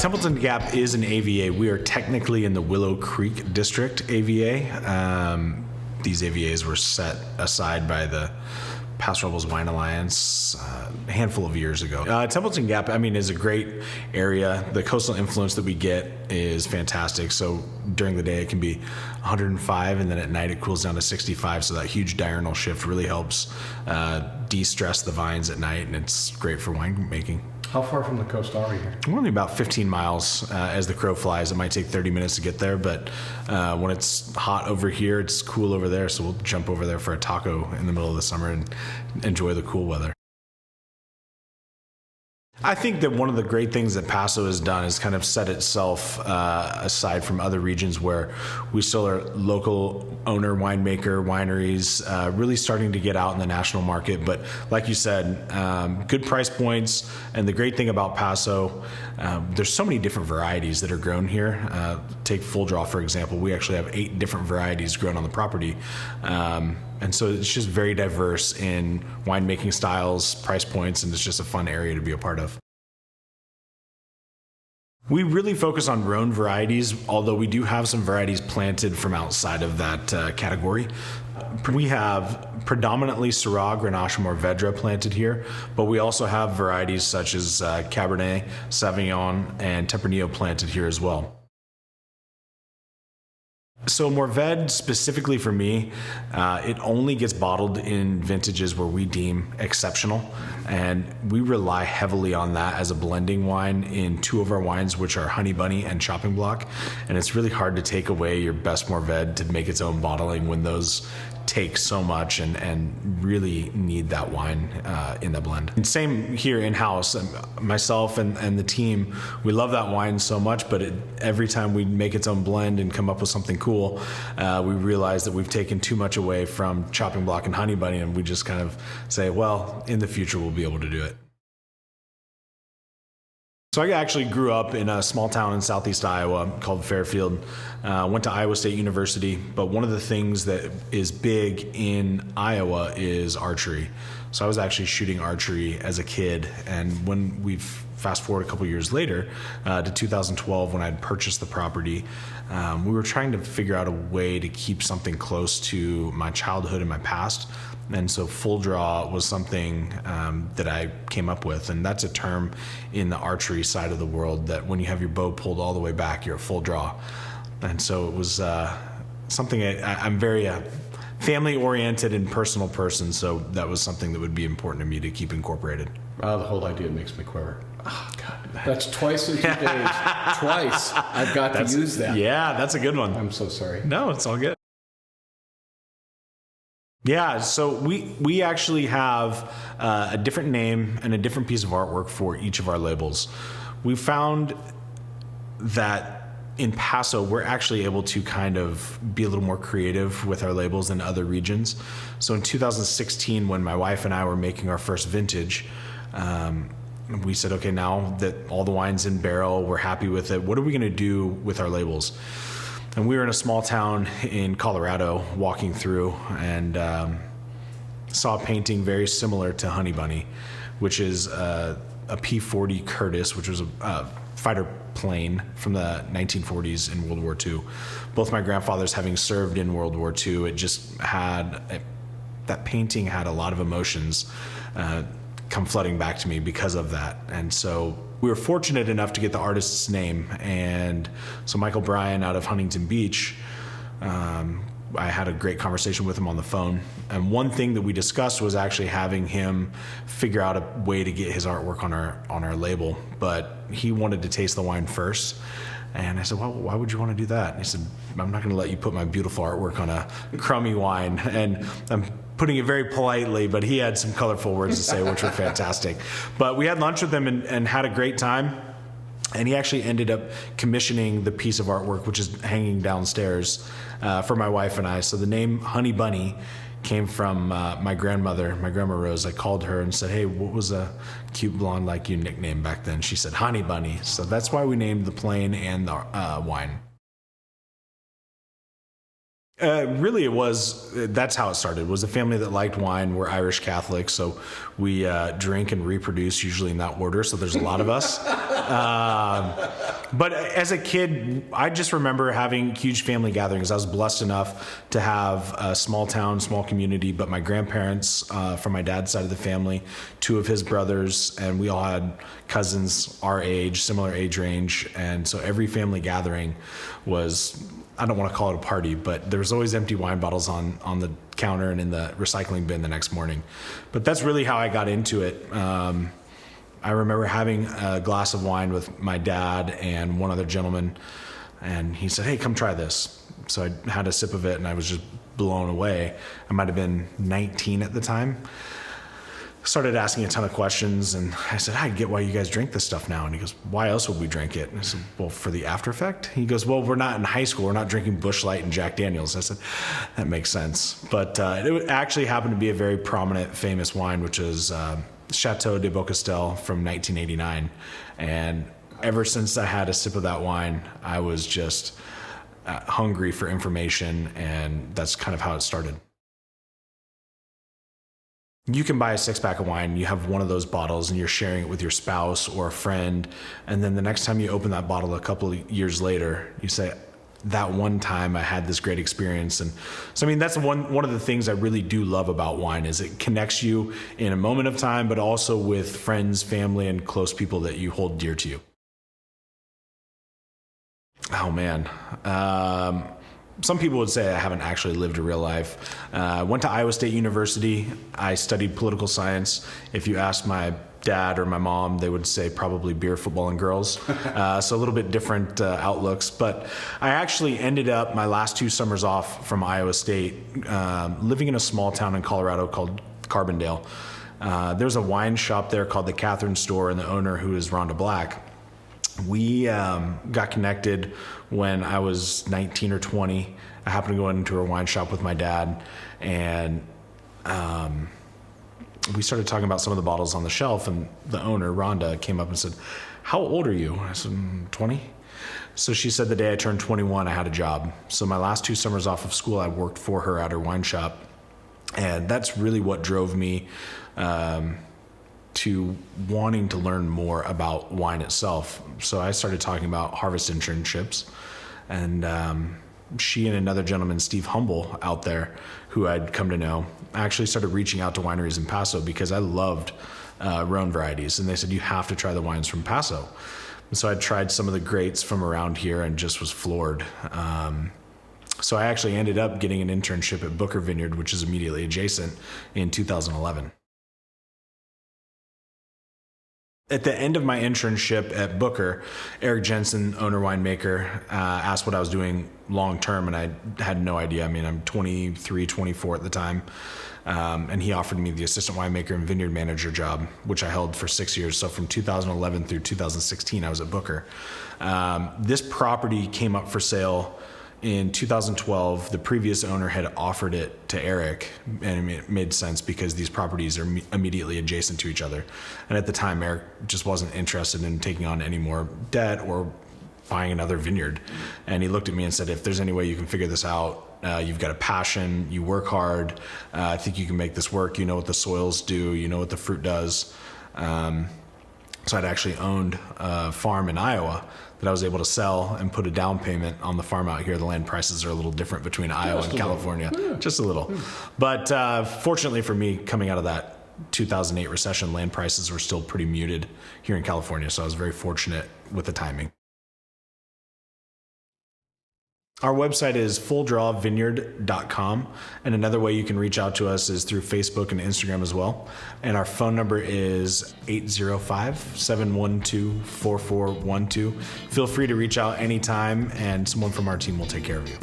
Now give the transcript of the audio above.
Templeton Gap is an AVA. We are technically in the Willow Creek District AVA. These AVAs were set aside by the Paso Robles Wine Alliance a handful of years ago. Templeton Gap, is a great area. The coastal influence that we get is fantastic. So during the day it can be 105, and then at night it cools down to 65. So that huge diurnal shift really helps de-stress the vines at night, and it's great for winemaking. How far from the coast are we here? We're only about 15 miles as the crow flies. It might take 30 minutes to get there, but when it's hot over here, it's cool over there. So we'll jump over there for a taco in the middle of the summer and enjoy the cool weather. I think that one of the great things that Paso has done is kind of set itself aside from other regions where we still are local owner, winemaker, wineries, really starting to get out in the national market. But like you said, good price points. And the great thing about Paso, there's so many different varieties that are grown here. Take Fulldraw, for example. We actually have 8 different varieties grown on the property. And so it's just very diverse in winemaking styles, price points, and it's just a fun area to be a part of. We really focus on Rhone varieties, although we do have some varieties planted from outside of that category. We have predominantly Syrah, Grenache, and Mourvedre planted here, but we also have varieties such as Cabernet, Sauvignon, and Tempranillo planted here as well. So Mourvedre, specifically for me, it only gets bottled in vintages where we deem exceptional, and we rely heavily on that as a blending wine in 2 of our wines, which are Honey Bunny and Chopping Block. And it's really hard to take away your best Mourvedre to make its own bottling when those take so much and really need that wine in the blend. And same here in-house. Myself and the team, we love that wine so much, but every time we make its own blend and come up with something cool, we realize that we've taken too much away from Chopping Block and Honey Bunny, and we just kind of say, well, in the future we'll be able to do it. So I actually grew up in a small town in southeast Iowa called Fairfield. Went to Iowa State University, but one of the things that is big in Iowa is archery. So I was actually shooting archery as a kid, and when we fast forward a couple years later to 2012 when I'd purchased the property, we were trying to figure out a way to keep something close to my childhood and my past. And so full draw was something that I came up with, and that's a term in the archery side of the world that when you have your bow pulled all the way back, you're a full draw. And so it was something I'm very family-oriented and personal person, so that was something that would be important to me to keep incorporated. The whole idea makes me quiver. Oh, God. That's twice in 2 days. Twice. I've got to use that. Yeah, that's a good one. I'm so sorry. No, it's all good. Yeah, so we actually have a different name and a different piece of artwork for each of our labels. We found that in Paso, we're actually able to kind of be a little more creative with our labels than other regions. So in 2016, when my wife and I were making our first vintage, we said, okay, now that all the wine's in barrel, we're happy with it, what are we going to do with our labels? And we were in a small town in Colorado walking through and saw a painting very similar to Honey Bunny, which is a P-40 Curtiss, which was a fighter plane from the 1940s in World War II. Both my grandfathers having served in World War II, it just had, that painting had a lot of emotions come flooding back to me because of that. And so we were fortunate enough to get the artist's name, and so Michael Bryan out of Huntington Beach, I had a great conversation with him on the phone, and one thing that we discussed was actually having him figure out a way to get his artwork on our label, but he wanted to taste the wine first. And I said, well, why would you want to do that? And he said, I'm not going to let you put my beautiful artwork on a crummy wine. And I'm putting it very politely, but he had some colorful words to say, which were fantastic. But we had lunch with him and had a great time. And he actually ended up commissioning the piece of artwork, which is hanging downstairs for my wife and I. So the name Honey Bunny came from my grandmother, my Grandma Rose. I called her and said, hey, what was a cute blonde like you nickname back then? She said, Honey Bunny. So that's why we named the plane and the wine. Really, that's how it started. It was a family that liked wine. We're Irish Catholics, so we drink and reproduce usually in that order, so there's a lot of us. But as a kid, I just remember having huge family gatherings. I was blessed enough to have a small town, small community, but my grandparents from my dad's side of the family, 2 of his brothers, and we all had cousins our age, similar age range. And so every family gathering was, I don't want to call it a party, but there was always empty wine bottles on the counter and in the recycling bin the next morning. But that's really how I got into it. I remember having a glass of wine with my dad and one other gentleman, and he said, "Hey, come try this." So I had a sip of it, and I was just blown away. I might have been 19 at the time. Started asking a ton of questions, and I said, "I get why you guys drink this stuff now." And he goes, "Why else would we drink it?" And I said, "Well, for the after effect." He goes, "Well, we're not in high school. We're not drinking Busch Light and Jack Daniels." I said, "That makes sense." But it actually happened to be a very prominent, famous wine, which is Chateau de Beaucastel from 1989. And ever since I had a sip of that wine, I was just hungry for information, and that's kind of how it started. You can buy a 6-pack of wine, you have one of those bottles, and you're sharing it with your spouse or a friend, and then the next time you open that bottle a couple of years later, you say, "That one time I had this great experience." And so, I mean, that's one of the things I really do love about wine, is it connects you in a moment of time, but also with friends, family, and close people that you hold dear to you. Oh, man. Some people would say I haven't actually lived a real life. Went to Iowa State University. I studied political science. If you asked my dad or my mom, they would say probably beer, football, and girls. So a little bit different outlooks. But I actually ended up my last 2 summers off from Iowa State living in a small town in Colorado called Carbondale. There's a wine shop there called the Catherine Store, and the owner, who is Rhonda Black. We got connected when I was 19 or 20. I happened to go into her wine shop with my dad, and we started talking about some of the bottles on the shelf, and the owner, Rhonda, came up and said, "How old are you?" I said, 20. So she said the day I turned 21, I had a job. So my last 2 summers off of school, I worked for her at her wine shop. And that's really what drove me to wanting to learn more about wine itself. So I started talking about harvest internships, and she and another gentleman, Steve Humble, out there, who I'd come to know, actually started reaching out to wineries in Paso because I loved Rhone varieties, and they said, "You have to try the wines from Paso." And so I tried some of the greats from around here and just was floored. So I actually ended up getting an internship at Booker Vineyard, which is immediately adjacent, in 2011. At the end of my internship at Booker, Eric Jensen, owner winemaker, asked what I was doing long term, and I had no idea. I mean, I'm 23, 24 at the time, and he offered me the assistant winemaker and vineyard manager job, which I held for 6 years. So from 2011 through 2016, I was at Booker. This property came up for sale in 2012. The previous owner had offered it to Eric, and it made sense because these properties are immediately adjacent to each other. And at the time, Eric just wasn't interested in taking on any more debt or buying another vineyard. And he looked at me and said, "If there's any way you can figure this out, you've got a passion, you work hard, I think you can make this work. You know what the soils do, you know what the fruit does." So I'd actually owned a farm in Iowa that I was able to sell and put a down payment on the farm out here. The land prices are a little different between Iowa and California, just a little. But fortunately for me, coming out of that 2008 recession, land prices were still pretty muted here in California. So I was very fortunate with the timing. Our website is fulldrawvineyard.com, and another way you can reach out to us is through Facebook and Instagram as well. And our phone number is 805-712-4412. Feel free to reach out anytime, and someone from our team will take care of you.